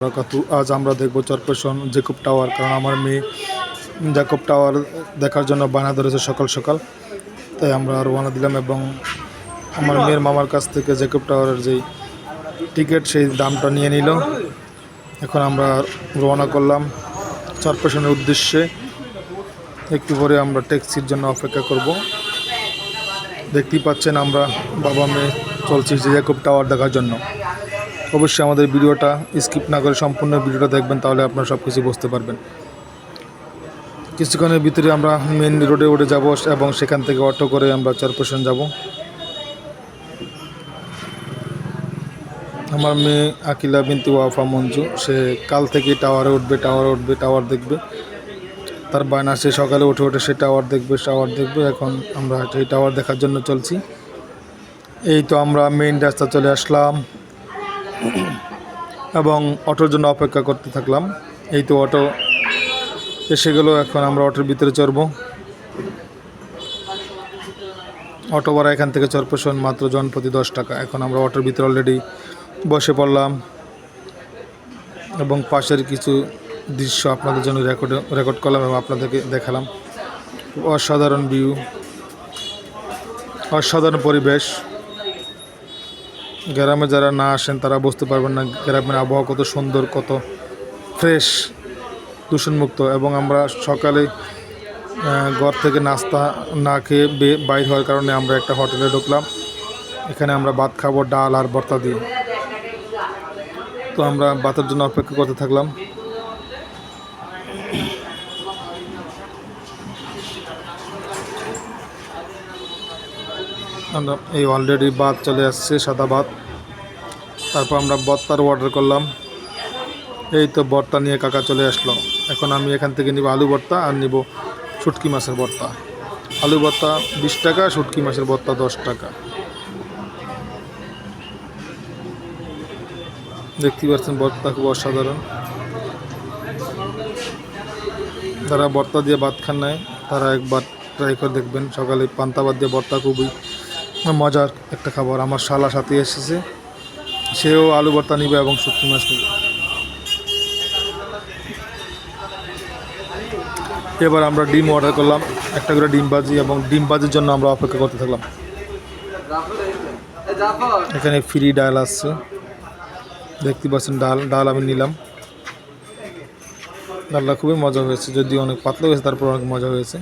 বারাকাতু। আজ আমরা দেখব চরপেশন জ্যাকব টাওয়ার, কারণ আমার মেয়ে জ্যাকব টাওয়ার দেখার জন্য বায়না ধরেছে সকাল সকাল, তাই আমরা রওনা দিলাম এবং আমার মেয়ের মামার কাছ থেকে জ্যাকব টাওয়ারের যেই টিকিট সেই দামটা নিয়ে নিল। এখন আমরা রওনা করলাম চরপেশনের উদ্দেশ্যে। একটু পরে আমরা ট্যাক্সির জন্য অপেক্ষা করব। দেখতেই পাচ্ছেন আমরা বাবা মেয়ে চলছি জ্যাকব টাওয়ার দেখার জন্য। অবশ্যই আমাদের ভিডিওটা স্কিপ না করে সম্পূর্ণ ভিডিওটা দেখবেন, তাহলে আপনারা সব কিছু বুঝতে পারবেন। কিছুক্ষণের ভিতরে আমরা মেন রোডে উঠে যাব এবং সেখান থেকে অটো করে আমরা চরপেশন যাব। আমার মেয়ে আকিলা বিনতে ওয়াফা মঞ্জু, সে কাল থেকে টাওয়ারে উঠবে, টাওয়ার দেখবে। তার বায়না, সে সকালে উঠে সে টাওয়ার দেখবে। এখন আমরা এই টাওয়ার দেখার জন্য চলছি। এই তো আমরা মেইন রাস্তা চলে আসলাম এবং অটোর জন্য অপেক্ষা করতে থাকলাম। এই তো অটো এসে গেল, এখন আমরা অটোর ভিতরে চড়ব। অটো ভাড়া এখান থেকে চরপেশন মাত্র জনপ্রতি 10 টাকা। এখন আমরা অটোর ভিতরে অলরেডি বসে পড়লাম এবং পাশের কিছু দৃশ্য আপনাদের জন্য রেকর্ড করলাম এবং আপনাদেরকে দেখালাম। অসাধারণ ভিউ, অসাধারণ পরিবেশ। গ্রামে যারা না আসেন তারা বুঝতে পারবেন না গ্রামের আবহাওয়া কত সুন্দর, কত ফ্রেশ, দূষণমুক্ত। এবং আমরা সকালে ঘর থেকে নাস্তা না খেয়ে বাইর হওয়ার কারণে আমরা একটা হোটেলে ঢুকলাম। এখানে আমরা ভাত খাবো, ডাল আর ভর্তা দিয়ে। তো আমরা ভাতের জন্য অপেক্ষা করতে থাকলাম। আমরা এই অলরেডি ভাত চলে আসছে, সাদা ভাত। তারপর আমরা ভর্তার অর্ডার করলাম। এই তো ভর্তা নিয়ে কাকা চলে আসলো। এখন আমি এখান থেকে নিব আলু ভর্তা আর নিব শুটকি মাছের ভর্তা। আলু ভর্তা 20 টাকা, শুটকি মাছের ভর্তা 10 টাকা। দেখতে পাচ্ছেন ভর্তা খুব অসাধারণ। যারা ভর্তা দিয়ে ভাত খান নাই তারা একবার ট্রাই করে দেখবেন। সকালে পান্তা ভাত দিয়ে ভর্তা খুবই মজার একটা খাবার। আমার শালা সাথে এসেছে, সেও আলু ভর্তা নিবে এবং শুটকি মাছ নিবে। এবার আমরা ডিম অর্ডার করলাম, একটা করে ডিম ভাজি, এবং ডিম ভাজির জন্য আমরা অপেক্ষা করতে থাকলাম। এখানে ফ্রি ডাল আসছে, দেখতে পাচ্ছেন। ডাল আমি নিলাম। ডালটা খুবই মজা হয়েছে, যদিও অনেক পাতলা হয়েছে, তারপর অনেক মজা হয়েছে।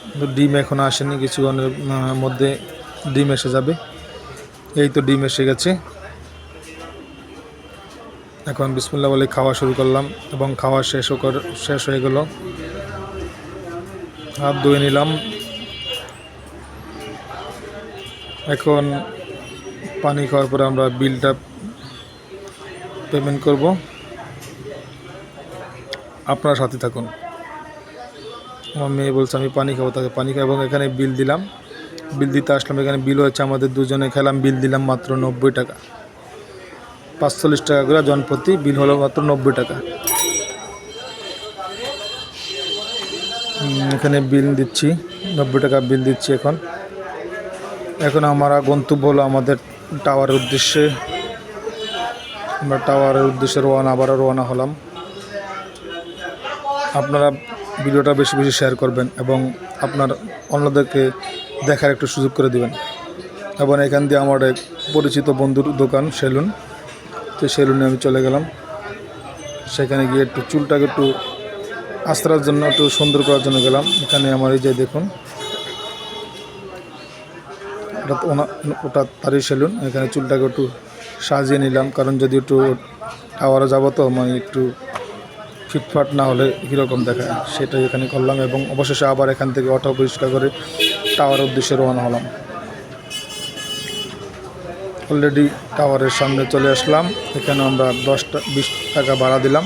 কিন্তু ডিম এখন আসেনি, কিছুক্ষণের মধ্যে ডিম এসে যাবে। এই তো ডিম এসে গেছে। এখন বিসমিল্লাহ বলে খাওয়া শুরু করলাম এবং খাওয়া শেষ হয়ে গেল। হাত ধুয়ে নিলাম। এখন পানি খাওয়ার পরে আমরা বিলটা পেমেন্ট করব। আপনার সাথে থাকুন। আমার মেয়ে বলছে আমি পানি খাবো, তাকে পানি খাবো। এবং এখানে বিল দিলাম, বিল দিতে আসলাম। এখানে বিল হচ্ছে, আমাদের দুজনে খেলাম, বিল দিলাম মাত্র 90 টাকা। 45 টাকা করে জনপ্রতি বিল হলো, মাত্র 90 টাকা। এখানে বিল দিচ্ছি, 90 টাকা বিল দিচ্ছি। এখন আমরা গন্তব্য হলো আমাদের টাওয়ারের উদ্দেশ্যে। আমরা টাওয়ারের উদ্দেশ্যে আবারও রওনা হলাম। আপনারা ভিডিওটা বেশি বেশি শেয়ার করবেন এবং আপনার অন্যদেরকে দেখার একটু সুযোগ করে দিবেন। এবং এখান দিয়ে আমার এক পরিচিত বন্ধুর দোকান, সেলুন। তো সেলুনে আমি চলে গেলাম। সেখানে গিয়ে একটু চুলটাকে একটু আস্তার জন্য, একটু সুন্দর করার জন্য গেলাম। এখানে আমার এই যে দেখুন, ওটা তারই সেলুন। এখানে চুলটাকে একটু সাজিয়ে নিলাম, কারণ যদি একটু টাওয়ারে যাবো তো মানে একটু ফিটফাট না হলে কীরকম দেখায়, সেটাই এখানে করলাম। এবং অবশেষে আবার এখান থেকে অটো পরিষ্কার করে টাওয়ারের উদ্দেশ্যে রওনা হলাম। অলরেডি টাওয়ারের সামনে চলে আসলাম। এখানে আমরা 20 টাকা ভাড়া দিলাম।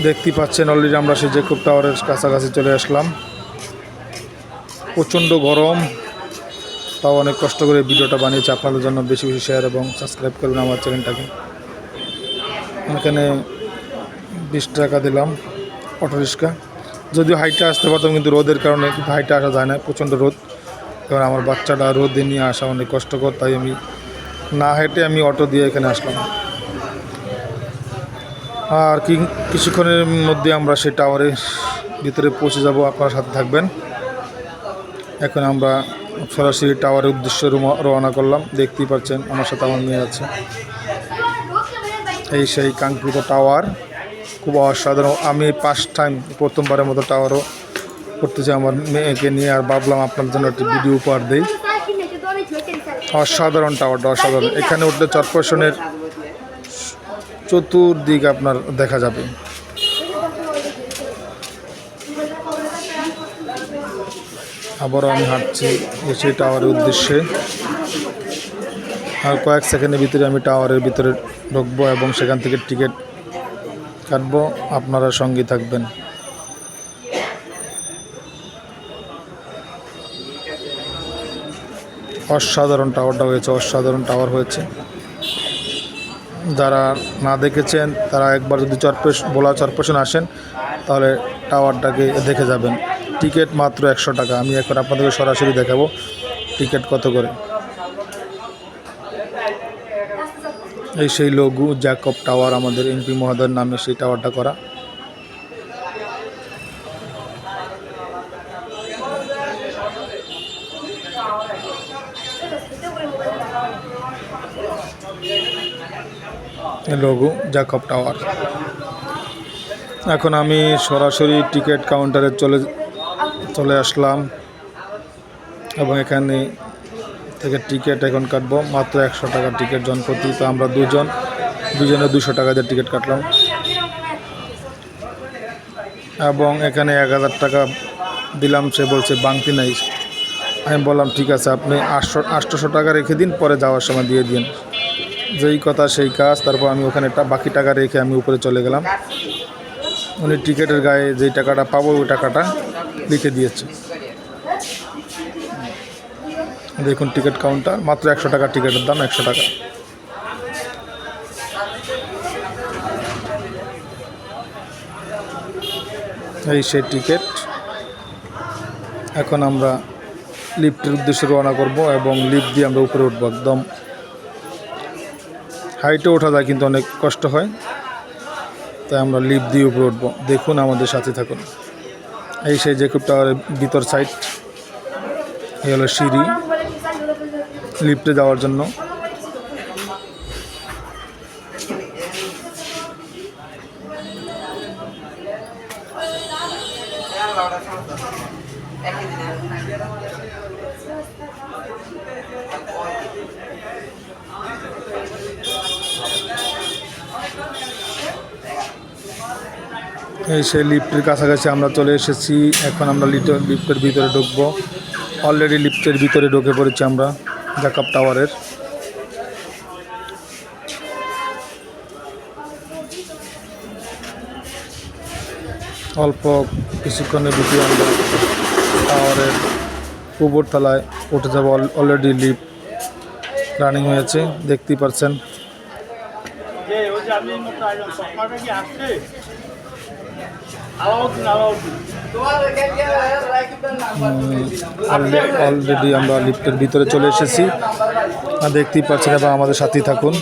দেখতে পাচ্ছেন অলরেডি আমরা সেই জ্যাকব টাওয়ারের কাছাকাছি চলে আসলাম। প্রচণ্ড গরম, তাও অনেক কষ্ট করে ভিডিওটা বানিয়েছি আপনাদের জন্য। বেশি বেশি শেয়ার এবং সাবস্ক্রাইব করবেন আমার চ্যানেলটাকে। এখানে 20 টাকা দিলাম অটো রিক্সা। যদিও হাইটে আসতে পারতাম, কিন্তু রোদের কারণে কিন্তু হাইটে আসা যায় না, প্রচণ্ড রোদ। কারণ আমার বাচ্চাটা রোদে নিয়ে আসা অনেক কষ্টকর, তাই আমি না হেঁটে আমি অটো দিয়ে এখানে আসলাম। আর কিছুক্ষণের মধ্যে আমরা সেই টাওয়ারের ভিতরে পৌঁছে যাব, আপনার সাথে থাকবেন। এখন আমরা সরাসরি টাওয়ারের উদ্দেশ্যে রওনা করলাম। দেখতেই পাচ্ছেন আমার সাথে আমার মেয়ে আছে। এই সেই কাঙ্ক্ষিত টাওয়ার, খুব অসাধারণ। আমি ফার্স্ট টাইম, প্রথমবারের মতো টাওয়ারও করতেছি আমার মেয়েকে নিয়ে, আর ভাবলাম আপনার জন্য একটি ভিডিও উপহার দেই। অসাধারণ টাওয়ারটা, অসাধারণ। এখানে উঠলে চরপেশনের চতুর্দিক আপনার দেখা যাবে। আবারও আমি হাঁটছি সেই টাওয়ারের উদ্দেশ্যে। আর কয়েক সেকেন্ডের ভিতরে আমি টাওয়ারের ভিতরে ঢুকবো এবং সেখান থেকে টিকিট কাটবো। আপনারা সঙ্গে থাকবেন। অসাধারণ টাওয়ারটা হয়েছে, অসাধারণ টাওয়ার হয়েছে। যারা না দেখেছেন তারা একবার যদি ভোলা চরপেশন আসেন তাহলে টাওয়ারটাকে দেখে যাবেন। টিকিট মাত্র 100 টাকা। আমি এখন আপনাদেরকে সরাসরি দেখাবো টিকিট কত করে। এই সেই লঘু জ্যাকব টাওয়ার, আমাদের এমপি মহোদয়ের নামে সেই টাওয়ারটা করা। লঘু জ্যাকব টাওয়ার। এখন আমি সরাসরি টিকিট কাউন্টারে চলে আসলাম এবং এখানে থেকে টিকিট এখন কাটবো। মাত্র 100 টাকা টিকিট জনপ্রতি। তো আমরা দুজনে 200 টাকা দিয়ে টিকিট কাটলাম এবং এখানে 1000 টাকা দিলাম। সে বলছে বাংতি নাই। আমি বললাম ঠিক আছে, আপনি 800 টাকা রেখে দিন, পরে যাওয়ার সময় দিয়ে দিন। যেই কথা সেই কাজ। তারপর আমি ওখানে বাকি টাকা রেখে আমি উপরে চলে গেলাম। উনি টিকিটের গায়ে যেই টাকাটা পাবো ওই টাকাটা লিখে দিয়েছে। দেখুন টিকিট কাউন্টার, মাত্র 100 টাকা টিকিটের দাম, 100 টাকা। এই সেই টিকিট। এখন আমরা লিফটের উদ্দেশ্যে রওনা করব এবং লিফট দিয়ে আমরা উপরে উঠবো। একদম হাইটে ওঠা যায় কিন্তু অনেক কষ্ট হয়, তাই আমরা লিফট দিয়ে উপরে উঠবো। দেখুন, আমাদের সাথে থাকুন। এই সেই জ্যাকব টাওয়ারের ভিতর সাইড। এই হলো সিঁড়ি লিফটে যাওয়ার জন্য। এই সেই লিফটের কাছাকাছি আমরা চলে এসেছি। এখন আমরা লিফটের ভিতরে ঢুকবো। অলরেডি লিফটের ভিতরে ঢুকে পড়েছি আমরা জ্যাকব টাওয়ারের। অল্প কিছুক্ষণের ভিতরে আমরা টাওয়ারের উপর তলায় উঠে যাব। অলরেডি লিফট রানিং হয়েছে, দেখতেই পাচ্ছেন। অলরেডি আমরা লিফটের ভিতরে চলে এসেছি, দেখতেই পাচ্ছেন, এবং আমাদের সাথেই থাকুন।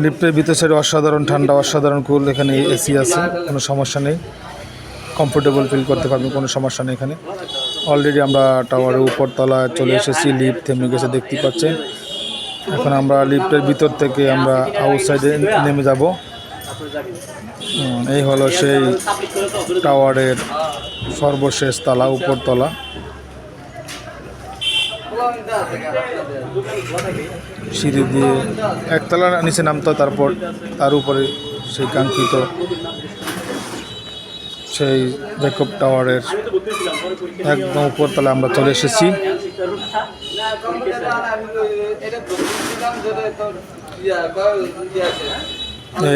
লিফটের ভিতরে সাইড অসাধারণ ঠান্ডা, অসাধারণ কুল। এখানে এসি আছে, কোনো সমস্যা নেই। কমফোর্টেবল ফিল করতে পারবেন, কোনো সমস্যা নেই এখানে। অলরেডি আমরা টাওয়ারের উপর তলায় চলে এসেছি। লিফট থেমে গেছে, দেখতেই পাচ্ছেন। এখন আমরা লিফটের ভিতর থেকে আমরা আউটসাইডে নেমে যাব। এই হলো সেই টাওয়ারের সর্বশেষ তলা, উপর তলা। সিঁড়ি দিয়ে একতলা নিচে নামতে, তারপর তার উপরে সেই কাঙ্ক্ষিত সেই জ্যাকব টাওয়ারের একদম উপরতলা আমরা চলে এসেছি।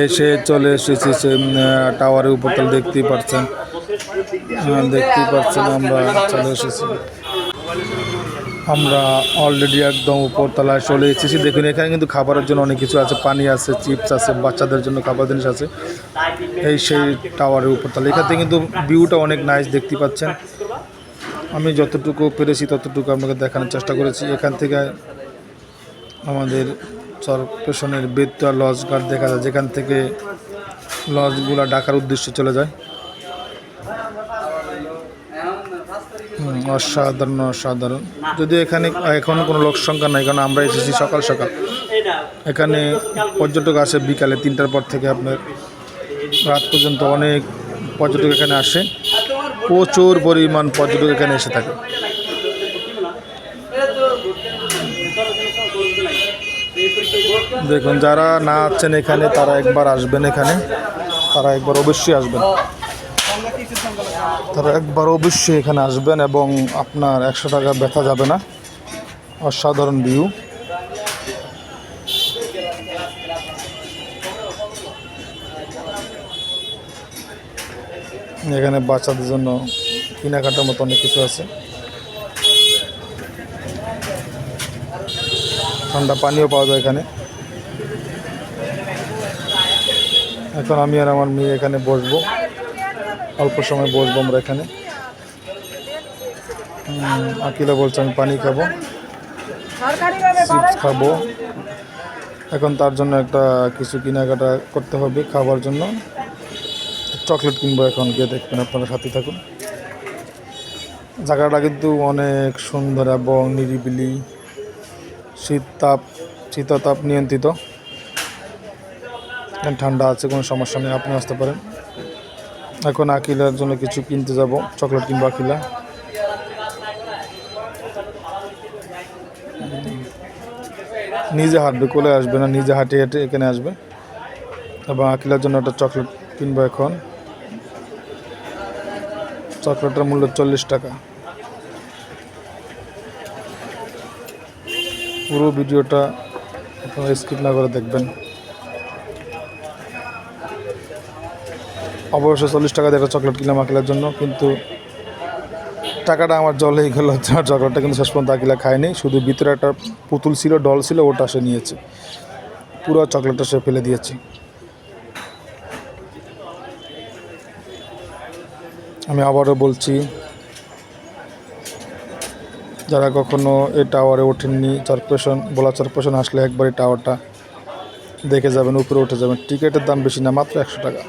এসে চলে এসেছি টাওয়ারের উপরতলা, দেখতেই পাচ্ছেন, আমরা চলে এসেছি। আমরা অলরেডি একদম উপরতলায় চলে এসেছি। দেখুন, এখানে কিন্তু খাবারের জন্য অনেক কিছু আছে, পানি আছে, চিপস আছে, বাচ্চাদের জন্য খাবার জিনিস আছে। এই সেই টাওয়ারের উপরতলা। এখান থেকে কিন্তু ভিউটা অনেক নাইস, দেখতে পাচ্ছেন। আমি যতটুকু পেরেছি ততটুকু আপনাকে দেখানোর চেষ্টা করেছি। এখান থেকে আমাদের কর্পোরেশনের বেতুয়া লঞ্চ ঘাট দেখা যায়, যেখান থেকে লঞ্চগুলো ঢাকার উদ্দেশ্যে চলে যায়। অসাধারণ অসাধারণ। যদিও এখানে এখনও কোনো লোক সংখ্যা নাই, কারণ আমরা এসেছি সকাল সকাল। এখানে পর্যটক আসে বিকালে 3টার পর থেকে আপনার রাত পর্যন্ত অনেক পর্যটক এখানে আসে, প্রচুর পরিমাণ পর্যটক এখানে এসে থাকে। দেখুন, যারা না আছেন এখানে তারা একবার আসবেন, তারা একবার অবশ্যই এখানে আসবেন এবং আপনার 100 টাকা ব্যথা যাবে না। অসাধারণ ভিউ। এখানে বাচ্চাদের জন্য কেনাকাটার মতো অনেক কিছু আছে, ঠান্ডা পানিও পাওয়া যায় এখানে। এখন আমি আর আমার মেয়ে এখানে বসবো, অল্প সময় বসবো আমরা এখানে। আকিলা বলছে আমি পানি খাবো, চিপস খাবো। এখন তার জন্য একটা কিছু কেনাকাটা করতে হবে খাবার জন্য। চকলেট কিনবো এখন, গিয়ে দেখবেন, আপনারা সাথে থাকুন। জায়গাটা কিন্তু অনেক সুন্দর এবং নিরিবিলি, শীততাপ নিয়ন্ত্রিত, ঠান্ডা আছে, কোনো সমস্যা নেই, আপনি আসতে পারেন। এখন আকিলার জন্য কিছু কিনতে যাব, চকলেট কিনবো। আকিলা নিজে হাঁটবে, কোলে আসবে না, নিজে হাঁটে হেঁটে এখানে আসবে। এবং আকিলার জন্য একটা চকলেট কিনবো এখন। চকলেটের মূল্য 40 টাকা। পুরো ভিডিওটা আপনারা স্কিপ না করে দেখবেন। অবশ্যই 40 টাকা দিয়ে একটা চকলেট কিনলাম আকিলার জন্য, কিন্তু টাকাটা আমার জলেই গেল। চকলেটটা কিন্তু শেষ পর্যন্ত আকিলা খায়নি, শুধু ভিতরে একটা পুতুল ছিল, ডল ছিল, ওটা সে নিয়েছে। পুরো চকলেটটা সে ফেলে দিয়েছে। আমি আবারও বলছি, যারা কখনো এই টাওয়ারে ওঠেননি, ভোলা কর্পোরেশন আসলে একবার এই টাওয়ারটা দেখে যাবেন, উপরে উঠে যাবেন। টিকিটের দাম বেশি না, মাত্র 100 টাকা।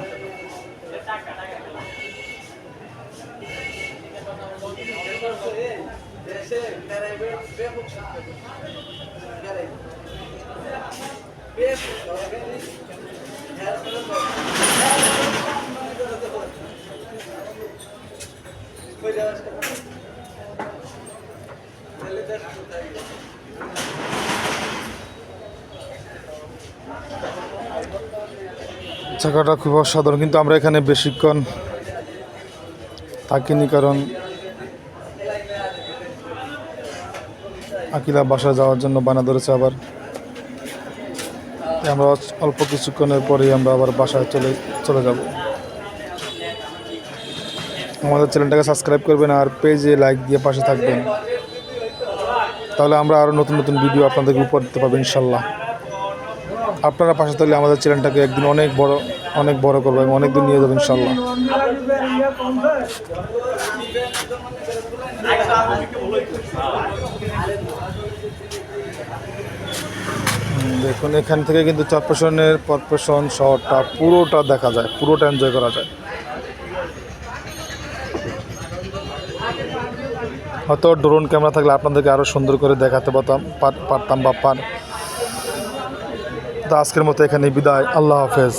জায়গাটা খুব অসাধারণ, কিন্তু আমরা এখানে বেশিক্ষণ থাকিনি, কারণ আকিলা বাসায় যাওয়ার জন্য বানা ধরেছে। আবার আমরা অল্প কিছুক্ষণের পরেই আমরা আবার বাসায় চলে যাব। আমাদের চ্যানেলটাকে সাবস্ক্রাইব করবেন আর পেজে লাইক দিয়ে পাশে থাকবেন, তাহলে আমরা আরও নতুন নতুন ভিডিও আপনাদেরকে উপহার দিতে পারবো ইনশাল্লাহ। আপনারা পাশে থাকলে আমাদের চ্যানেলটাকে একদিন অনেক বড় করবো এবং অনেক দূর নিয়ে যাবো ইনশাল্লাহ। দেখুন, এখান থেকে কিন্তু কর্পোরেশন শহরটা পুরোটা দেখা যায়, পুরোটা এনজয় করা যায়। হয়তো ড্রোন ক্যামেরা থাকলে আপনাদেরকে আরও সুন্দর করে দেখাতে পারতাম। তো আজকের মতো এখানে বিদায়। আল্লাহ হাফেজ।